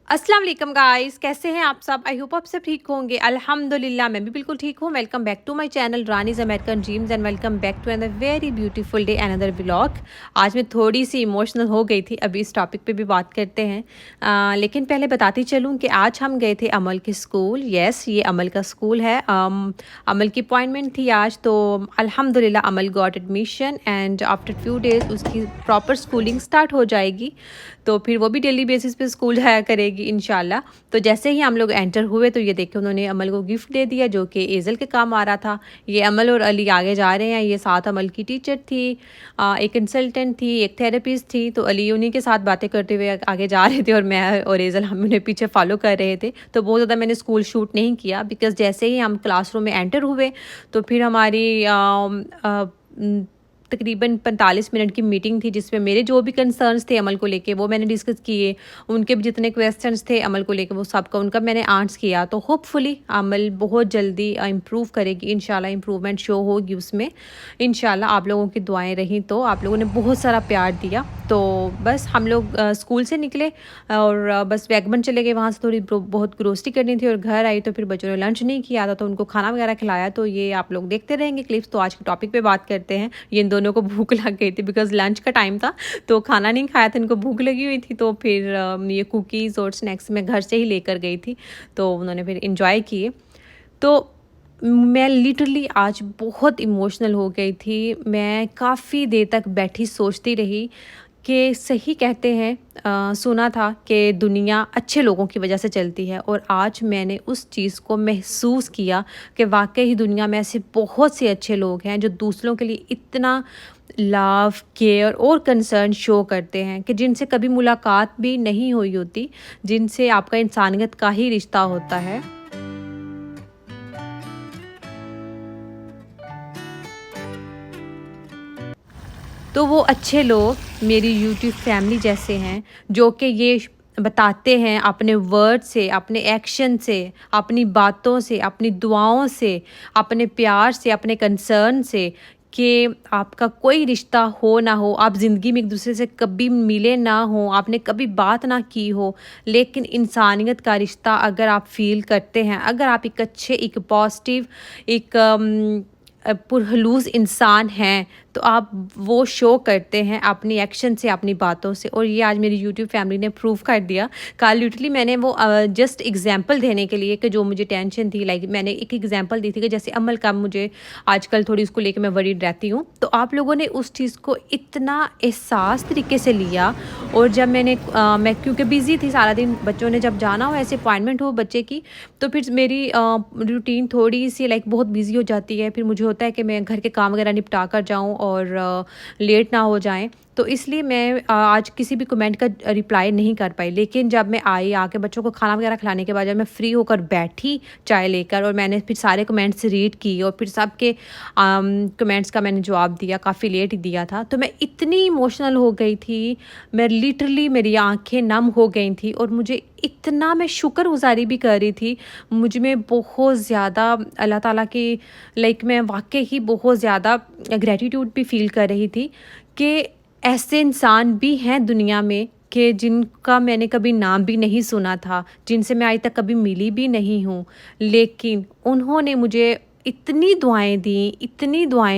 अस्सलाम वालेकुम गाइस, कैसे हैं आप सब? आई होप आप सब ठीक होंगे। अल्हम्दुलिल्लाह मैं भी बिल्कुल ठीक हूँ। Welcome back to my channel Rani's American dreams and welcome back to another very beautiful day another vlog. आज मैं थोड़ी सी इमोशनल हो गई थी, अभी इस टॉपिक पे भी बात करते हैं। लेकिन पहले बताती चलूँ कि आज हम गए थे अमल के स्कूल। यस, ये अमल का स्कूल है। अमल की अपॉइंटमेंट थी आज, तो अल्हम्दुलिल्लाह Amal got admission and after few days उसकी प्रॉपर स्कूलिंग स्टार्ट हो जाएगी। तो फिर वो भी डेली बेसिस पे स्कूल जाया करेगी इंशाल्लाह। तो जैसे ही हम लोग एंटर हुए तो ये देखे उन्होंने अमल को गिफ्ट दे दिया, जो कि एज़ल के काम आ रहा था। ये अमल और अली आगे जा रहे हैं। ये साथ अमल की टीचर थी, एक कंसल्टेंट थी, एक थेरेपिस्ट थी। तो अली उन्हीं के साथ बातें करते हुए आगे जा रहे थे और मैं और एज़ल हम उन्हें पीछे फॉलो कर रहे थे। तो बहुत ज़्यादा मैंने स्कूल शूट नहीं किया, बिकॉज़ जैसे ही हम क्लासरूम में एंटर हुए तो फिर हमारी तकरीबन 45 मिनट की मीटिंग थी, जिसमें मेरे जो भी कंसर्न्स थे अमल को लेके वो मैंने डिस्कस किए। उनके भी जितने क्वेश्चंस थे अमल को लेके वो सबका उनका मैंने आंसर किया। तो होपफुली अमल बहुत जल्दी इम्प्रूव करेगी इंशाल्लाह, इम्प्रूवमेंट शो होगी उसमें इंशाल्लाह। आप लोगों की दुआएं रहीं तो आप लोगों ने बहुत सारा प्यार दिया। तो बस हम लोग स्कूल से निकले और बस वैगमन चले गए। वहाँ से थोड़ी बहुत ग्रोसरी करनी थी और घर आई तो फिर बच्चों ने लंच नहीं किया था, तो उनको खाना वगैरह खिलाया। तो ये आप लोग देखते रहेंगे क्लिप्स। तो आज के टॉपिक पे बात करते हैं। ये इन दोनों को भूख लग गई थी, बिकॉज़ लंच का टाइम था तो खाना नहीं खाया था, इनको भूख लगी हुई थी। तो फिर ये कुकीज़ और स्नैक्स मैं घर से ही लेकर गई थी, तो उन्होंने फिर इंजॉय किए। तो मैं लिटरली आज बहुत इमोशनल हो गई थी। मैं काफ़ी देर तक बैठी सोचती रही कि सही कहते हैं, सुना था कि दुनिया अच्छे लोगों की वजह से चलती है, और आज मैंने उस चीज़ को महसूस किया कि वाकई ही दुनिया में ऐसे बहुत से अच्छे लोग हैं जो दूसरों के लिए इतना लव, केयर और कंसर्न शो करते हैं कि जिनसे कभी मुलाकात भी नहीं हुई होती, जिनसे आपका इंसानियत का ही रिश्ता होता है। तो वो अच्छे लोग मेरी यूट्यूब फैमिली जैसे हैं, जो कि ये बताते हैं अपने वर्ड से, अपने एक्शन से, अपनी बातों से, अपनी दुआओं से, अपने प्यार से, अपने कंसर्न से, कि आपका कोई रिश्ता हो ना हो, आप ज़िंदगी में एक दूसरे से कभी मिले ना हो, आपने कभी बात ना की हो, लेकिन इंसानियत का रिश्ता अगर आप फील करते हैं, अगर आप एक अच्छे, एक पॉजिटिव, एक पुरखलूस इंसान हैं, तो आप वो शो करते हैं अपनी एक्शन से, अपनी बातों से। और ये आज मेरी यूट्यूब फैमिली ने प्रूव कर दिया। कल लिटरली मैंने वो जस्ट एग्जांपल देने के लिए कि जो मुझे टेंशन थी, लाइक मैंने एक एग्जांपल दी थी कि जैसे अमल का मुझे आजकल थोड़ी उसको लेके मैं वरीड रहती हूँ, तो आप लोगों ने उस चीज़ को इतना एहसास तरीके से लिया। और जब मैं क्योंकि बिज़ी थी सारा दिन, बच्चों ने जब जाना हो, ऐसे अपॉइंटमेंट हो बच्चे की, तो फिर मेरी रूटीन थोड़ी सी लाइक बहुत बिज़ी हो जाती है। फिर मुझे होता है कि मैं घर के काम वगैरह निपटा कर जाऊँ और लेट ना हो जाएँ। तो इसलिए मैं आज किसी भी कमेंट का रिप्लाई नहीं कर पाई। लेकिन जब मैं आई, आके बच्चों को खाना वगैरह खिलाने के बाद जब मैं फ्री होकर बैठी चाय लेकर, और मैंने फिर सारे कमेंट्स रीड किए और फिर सबके कमेंट्स का मैंने जवाब दिया, काफ़ी लेट ही दिया था। तो मैं इतनी इमोशनल हो गई थी, मैं लिटरली मेरी आँखें नम हो गई थी और मुझे इतना, मैं शुक्रगुज़ारी भी कर रही थी। मुझ में बहुत ज़्यादा अल्लाह ताला की लाइक मैं वाक़ई ही बहुत ज़्यादा ग्रैटिट्यूड भी फ़ील कर रही थी कि ऐसे इंसान भी हैं दुनिया में कि जिनका मैंने कभी नाम भी नहीं सुना था, जिनसे मैं आज तक कभी मिली भी नहीं हूँ, लेकिन उन्होंने मुझे इतनी दुआएँ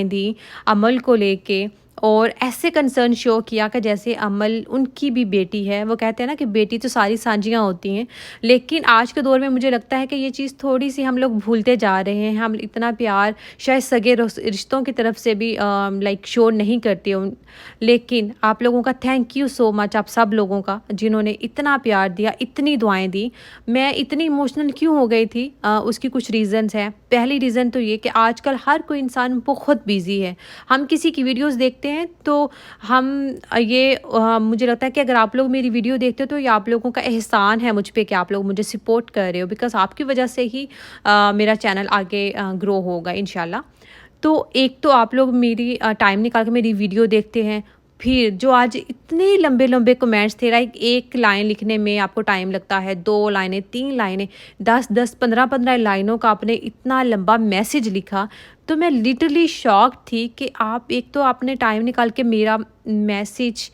दी अमल को लेके, और ऐसे कंसर्न शो किया कि जैसे अमल उनकी भी बेटी है। वो कहते हैं ना कि बेटी तो सारी सांझियाँ होती हैं, लेकिन आज के दौर में मुझे लगता है कि ये चीज़ थोड़ी-सी हम लोग भूलते जा रहे हैं। हम इतना प्यार शायद सगे रिश्तों की तरफ से भी लाइक शो नहीं करते उन। लेकिन आप लोगों का थैंक यू सो मच, आप सब लोगों का, जिन्होंने इतना प्यार दिया, इतनी दुआएँ दी। मैं इतनी इमोशनल क्यों हो गई थी, उसकी कुछ रीज़न्स हैं। पहली रीज़न तो ये कि आजकल हर कोई इंसान बहुत बिज़ी है। हम किसी की वीडियोज़ देखते हैं तो हम मुझे लगता है कि अगर आप लोग मेरी वीडियो देखते हो तो ये आप लोगों का एहसान है मुझ पे कि आप लोग मुझे सपोर्ट कर रहे हो, बिकॉज़ आपकी वजह से ही मेरा चैनल आगे ग्रो होगा इंशाल्लाह। तो एक तो आप लोग मेरी टाइम निकाल के मेरी वीडियो देखते हैं। फिर जो आज इतने लंबे-लंबे कमेंट्स थे, लाइक एक लाइन लिखने में आपको टाइम लगता है, 2 लाइनें, 3 लाइनें, 10-10, 15-15 लाइनों का आपने इतना लंबा मैसेज लिखा। तो मैं लिटरली शॉक्ड थी कि आप एक तो आपने टाइम निकाल के मेरा मैसेज,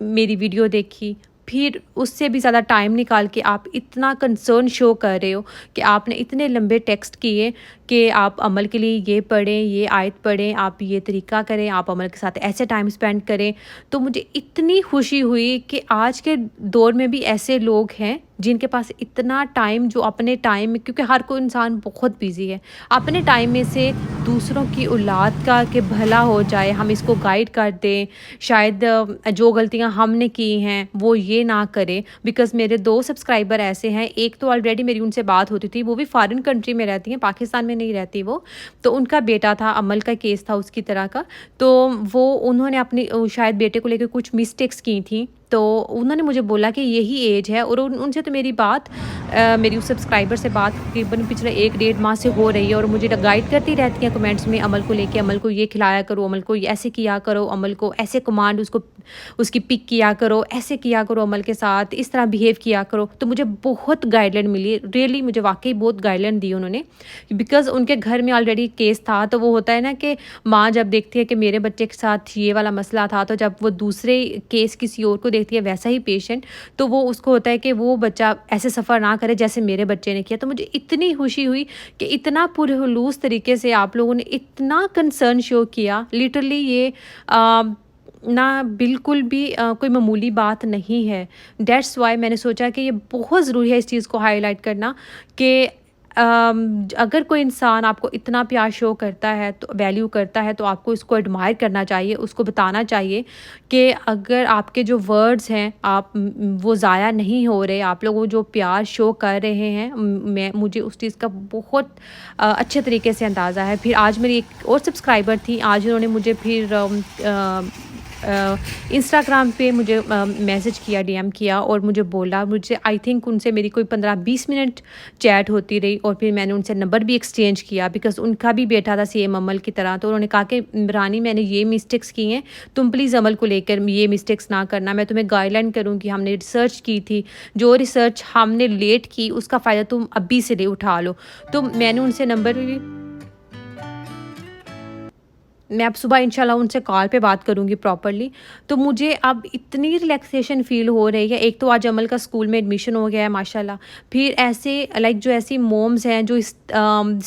मेरी वीडियो देखी, फिर उससे भी ज़्यादा टाइम निकाल के आप इतना कंसर्न शो कर रहे हो कि आपने इतने लंबे टेक्स्ट किए कि आप अमल के लिए ये पढ़ें, ये आयत पढ़ें, आप ये तरीका करें, आप अमल के साथ ऐसे टाइम स्पेंड करें। तो मुझे इतनी खुशी हुई कि आज के दौर में भी ऐसे लोग हैं जिनके पास इतना टाइम, जो अपने टाइम में, क्योंकि हर कोई इंसान बहुत बिजी है, अपने टाइम में से दूसरों की औलाद का कि भला हो जाए, हम इसको गाइड कर दें, शायद जो गलतियां हमने की हैं वो ये ना करें। बिकॉज़ मेरे 2 सब्सक्राइबर ऐसे हैं, एक तो ऑलरेडी मेरी उनसे बात होती थी, वो भी फॉरेन कंट्री में रहती हैं, पाकिस्तान में नहीं रहती वो। तो उनका बेटा था, अमल का केस था उसकी तरह का, तो वो उन्होंने अपनी शायद बेटे को लेकर कुछ मिस्टेक्स की थी, तो उन्होंने मुझे बोला कि यही एज है। और उनसे तो मेरी बात मेरी उस सब्सक्राइबर से बात तकरीबन पिछले 1 डेढ़ माह से हो रही है, और मुझे गाइड करती रहती हैं कमेंट्स में, अमल को लेके, अमल को ये खिलाया करो, अमल को ऐसे किया करो, अमल को ऐसे कमांड उसको उसकी पिक किया करो, ऐसे किया करो, अमल के साथ इस तरह बिहेव किया करो। तो मुझे बहुत गाइडलाइन मिली, रियली मुझे वाकई बहुत गाइडलाइन दी उन्होंने, बिकॉज़ उनके घर में ऑलरेडी केस था। तो वो होता है ना कि माँ जब देखती है कि मेरे बच्चे के साथ ये वाला मसला था, तो जब वो दूसरे केस किसी और को देखती है वैसा ही पेशेंट, तो वो उसको होता है कि वो बच्चा ऐसे सफ़र ना करे जैसे मेरे बच्चे ने किया। तो मुझे इतनी खुशी हुई कि इतना पुरखुलूस तरीके से आप लोगों ने इतना कंसर्न शो किया। लिटरली ये ना बिल्कुल भी कोई मामूली बात नहीं है। दैट्स वाई मैंने सोचा कि ये बहुत ज़रूरी है इस चीज़ को हाईलाइट करना कि अगर कोई इंसान आपको इतना प्यार शो करता है, तो वैल्यू करता है, तो आपको इसको एडमायर करना चाहिए, उसको बताना चाहिए कि अगर आपके जो वर्ड्स हैं वो ज़ाया नहीं हो रहे, आप लोग वो जो प्यार शो कर रहे हैं, मुझे उस चीज़ का बहुत अच्छे तरीके से अंदाज़ा है। फिर आज मेरी एक और सब्सक्राइबर थी, आज उन्होंने मुझे फिर इंस्टाग्राम पे मुझे मैसेज किया, डीएम किया, और मुझे बोला, मुझे आई थिंक उनसे मेरी कोई 15-20 मिनट चैट होती रही, और फिर मैंने उनसे नंबर भी एक्सचेंज किया, बिकॉज़ उनका भी बेटा था सेम अमल की तरह। तो उन्होंने कहा कि रानी, मैंने ये मिस्टेक्स की हैं, तुम प्लीज़ अमल को लेकर ये मिस्टेक्स ना करना, मैं तुम्हें गाइडलाइन करूँगी, हमने रिसर्च की थी, जो रिसर्च हमने लेट की उसका फ़ायदा तुम अभी से ले उठा लो। तो मैंने उनसे नंबर भी, मैं अब सुबह इंशाल्लाह उनसे कॉल पे बात करूँगी प्रॉपर्ली। तो मुझे अब इतनी रिलैक्सेशन फ़ील हो रही है। एक तो आज अमल का स्कूल में एडमिशन हो गया है माशाल्लाह। फिर ऐसे लाइक जो ऐसी मॉम्स हैं जो इस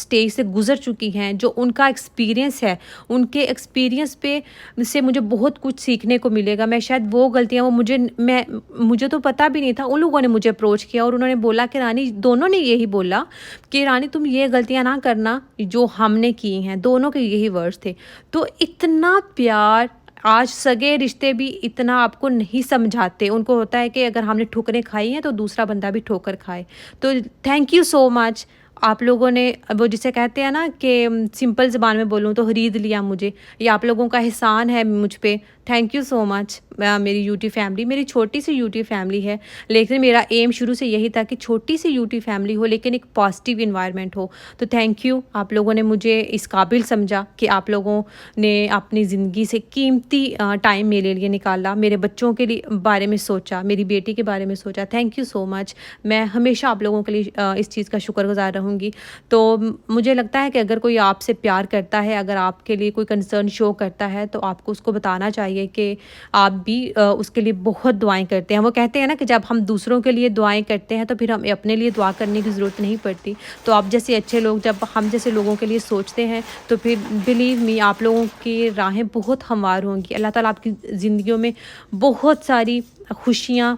स्टेज से गुज़र चुकी हैं, जो उनका एक्सपीरियंस है, उनके एक्सपीरियंस पे से मुझे बहुत कुछ सीखने को मिलेगा। मैं शायद वो गलतियाँ वो मुझे तो पता भी नहीं था, उन लोगों ने मुझे अप्रोच किया और उन्होंने बोला कि रानी, दोनों ने यही बोला कि रानी तुम ये गलतियाँ ना करना जो हमने की हैं, दोनों के यही वर्ड्स थे। तो इतना प्यार, आज सगे रिश्ते भी इतना आपको नहीं समझाते, उनको होता है कि अगर हमने ठोकरें खाई हैं तो दूसरा बंदा भी ठोकर खाए। तो थैंक यू सो मच, आप लोगों ने वो जिसे कहते हैं ना कि सिंपल ज़बान में बोलूँ तो खरीद लिया मुझे, ये आप लोगों का एहसान है मुझ पे। थैंक यू सो मच मेरी यूटी फैमिली, मेरी छोटी सी यूटी फैमिली है, लेकिन मेरा एम शुरू से यही था कि छोटी सी यूटी फैमिली हो लेकिन एक पॉजिटिव इन्वायरमेंट हो। तो थैंक यू, आप लोगों ने मुझे इस काबिल समझा कि आप लोगों ने अपनी ज़िंदगी से कीमती टाइम मेरे लिए निकाला, मेरे बच्चों के लिए बारे में सोचा, मेरी बेटी के बारे में सोचा। थैंक यू सो मच, मैं हमेशा आप लोगों के लिए इस चीज़ का शुक्रगुजार रहूँगी। तो मुझे लगता है कि अगर कोई आपसे प्यार करता है, अगर आपके लिए कोई कंसर्न शो करता है, तो आपको उसको बताना चाहिए कि आप भी उसके लिए बहुत दुआएं करते हैं। वो कहते हैं ना कि जब हम दूसरों के लिए दुआएं करते हैं तो फिर हमें अपने लिए दुआ करने की ज़रूरत नहीं पड़ती। तो आप जैसे अच्छे लोग जब हम जैसे लोगों के लिए सोचते हैं, तो फिर बिलीव मी, आप लोगों की राहें बहुत हमवार होंगी। अल्लाह ताला आपकी ज़िंदगियों में बहुत सारी खुशियाँ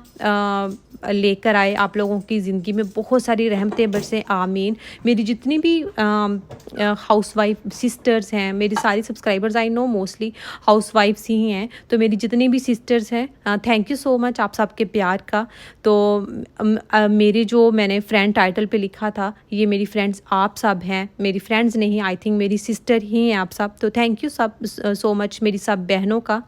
लेकर आए, आप लोगों की ज़िंदगी में बहुत सारी रहमतें बरसें, आमीन। मेरी जितनी भी हाउसवाइफ सिस्टर्स हैं, मेरी सारी सब्सक्राइबर्स आई नो मोस्टली हाउसवाइफ्स ही हैं, तो मेरी जितनी भी सिस्टर्स हैं, थैंक यू सो मच आप सबके प्यार का। तो मेरी जो मैंने फ्रेंड टाइटल पे लिखा था, ये मेरी फ्रेंड्स आप सब हैं, मेरी फ्रेंड्स नहीं, आई थिंक मेरी सिस्टर ही हैं आप सब। तो थैंक यू सब सो मच मेरी सब बहनों का।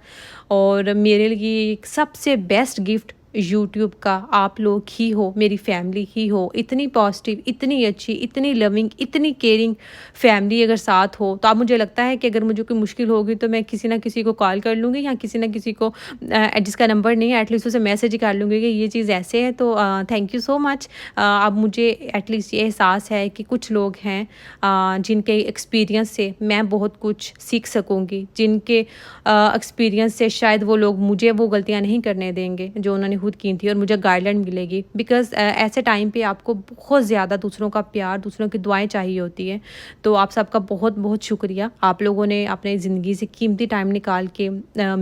और मेरे लिए सबसे बेस्ट गिफ्ट यूट्यूब का आप लोग ही हो, मेरी फैमिली ही हो। इतनी पॉजिटिव, इतनी अच्छी, इतनी लविंग, इतनी केयरिंग फैमिली अगर साथ हो, तो अब मुझे लगता है कि अगर मुझे कोई मुश्किल होगी तो मैं किसी ना किसी को कॉल कर लूँगी, या किसी ना किसी को जिसका नंबर नहीं है एटलीस्ट उसे मैसेज ही कर लूँगी कि ये चीज़ ऐसे है। तो थैंक यू सो मच। अब मुझे एटलीस्ट ये एहसास है कि कुछ लोग हैं जिनके एक्सपीरियंस से मैं बहुत कुछ सीख सकूँगी, जिनके एक्सपीरियंस से शायद वो लोग मुझे वो गलतियाँ नहीं करने देंगे जो उन्होंने खुद की थी और मुझे गाइडलाइन मिलेगी बिकॉज़ ऐसे टाइम पे आपको बहुत ज़्यादा दूसरों का प्यार, दूसरों की दुआएँ चाहिए होती हैं। तो आप सबका बहुत-बहुत शुक्रिया। आप लोगों ने अपनी ज़िंदगी से कीमती टाइम निकाल के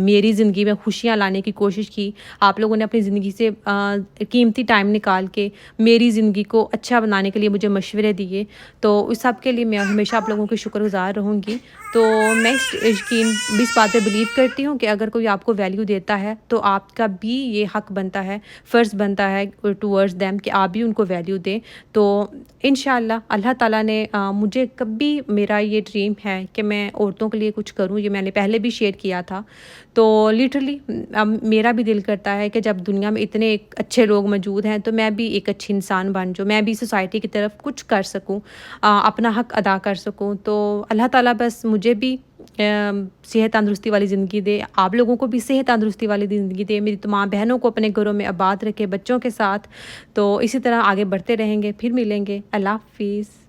मेरी ज़िंदगी में खुशियाँ लाने की कोशिश की। आप लोगों ने अपनी ज़िंदगी से कीमती टाइम निकाल के मेरी ज़िंदगी को अच्छा बनाने के लिए मुझे मशवरे दिए। तो उस सब के लिए मैं हमेशा आप लोगों की शुक्रगुज़ार रहूँगी। तो मैं इस बात पे बिलीव करती हूँ कि अगर कोई आपको वैल्यू देता है, तो आपका भी ये हक बनता है, फ़र्ज़ बनता है टुवर्ड्स देम कि आप भी उनको वैल्यू दें। तो इंशाअल्लाह अल्लाह ताला ने मुझे कभी मेरा ये ड्रीम है कि मैं औरतों के लिए कुछ करूँ, ये मैंने पहले भी शेयर किया था। तो लिटरली मेरा भी दिल करता है कि जब दुनिया में इतने अच्छे लोग मौजूद हैं, तो मैं भी एक अच्छी इंसान बन जाऊँ, मैं भी सोसाइटी की तरफ कुछ कर सकूँ, अपना हक अदा कर सकूँ। तो अल्लाह ताला बस मुझे भी सेहत तंदुरुस्ती वाली ज़िंदगी दे, आप लोगों को भी सेहत तंदुरुस्ती वाली ज़िंदगी दे, मेरी तमाम बहनों को अपने घरों में आबाद रखे बच्चों के साथ। तो इसी तरह आगे बढ़ते रहेंगे, फिर मिलेंगे। अल्लाह हाफ़िज़।